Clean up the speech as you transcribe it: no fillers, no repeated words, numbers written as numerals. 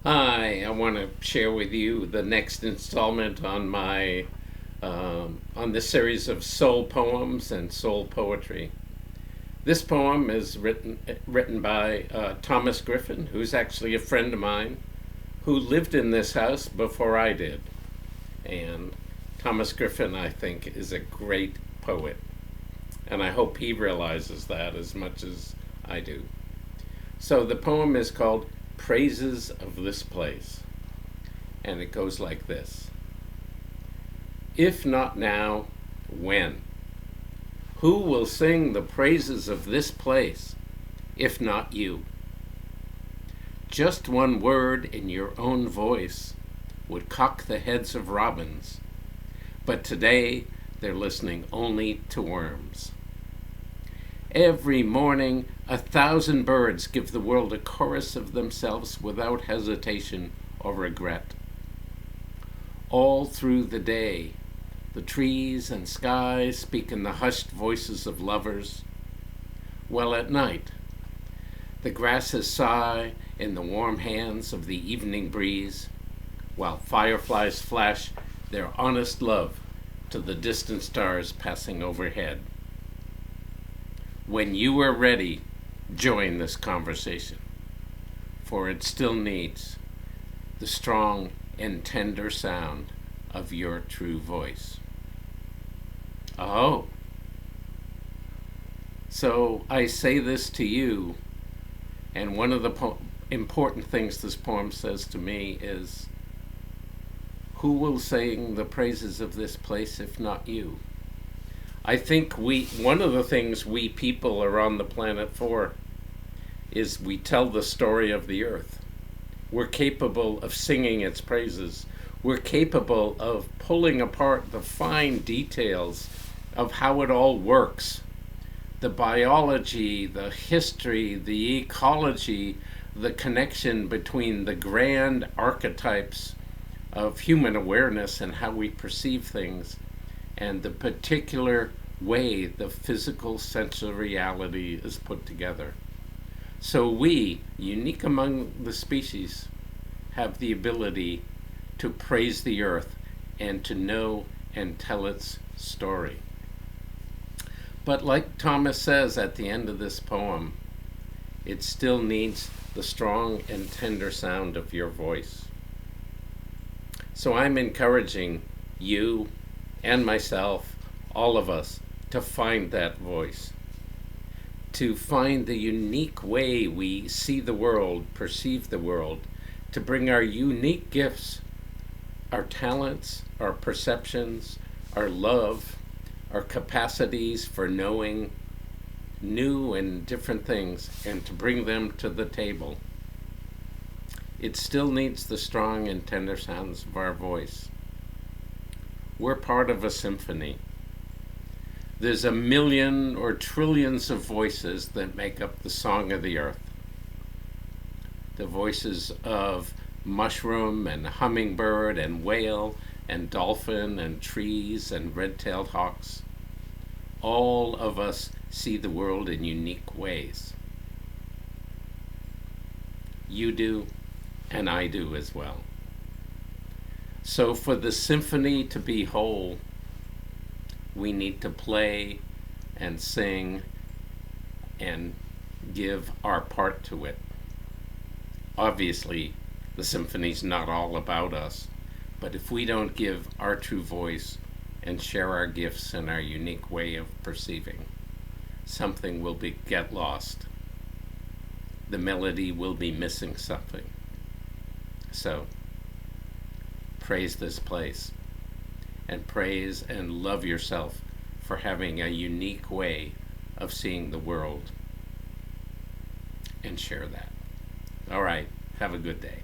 Hi, I want to share with you the next installment on my on this series of soul poems and soul poetry. This poem is written by Thomas Griffin, who's actually a friend of mine who lived in this house before I did. And Thomas Griffin, I think, is a great poet, and I hope he realizes that as much as I do. So the poem is called Praises of This Place, and it goes like this. If not now, when? Who will sing the praises of this place, if not you? Just one word in your own voice would cock the heads of robins, but today they're listening only to worms. Every morning, 1,000 birds give the world a chorus of themselves without hesitation or regret. All through the day, the trees and sky speak in the hushed voices of lovers, while at night, the grasses sigh in the warm hands of the evening breeze, while fireflies flash their honest love to the distant stars passing overhead. When you are ready, join this conversation, for it still needs the strong and tender sound of your true voice. Oh, so I say this to you, and one of the important things this poem says to me is, who will sing the praises of this place if not you? I think one of the things we people are on the planet for is we tell the story of the earth. We're capable of singing its praises. We're capable of pulling apart the fine details of how it all works. The biology, the history, the ecology, the connection between the grand archetypes of human awareness and how we perceive things, and the particular way the physical sensory reality is put together. So we, unique among the species, have the ability to praise the earth and to know and tell its story. But like Thomas says at the end of this poem, it still needs the strong and tender sound of your voice. So I'm encouraging you and myself, all of us, to find that voice, to find the unique way we see the world, perceive the world, to bring our unique gifts, our talents, our perceptions, our love, our capacities for knowing new and different things, and to bring them to the table. It still needs the strong and tender sounds of our voice. We're part of a symphony. There's a million or trillions of voices that make up the song of the earth. The voices of mushroom and hummingbird and whale and dolphin and trees and red-tailed hawks. All of us see the world in unique ways. You do, and I do as well. So for the symphony to be whole, we need to play and sing and give our part to it. Obviously, the symphony's not all about us, but if we don't give our true voice and share our gifts and our unique way of perceiving, something will get lost. The melody will be missing something. So, praise this place, and praise and love yourself for having a unique way of seeing the world, and share that. All right, have a good day.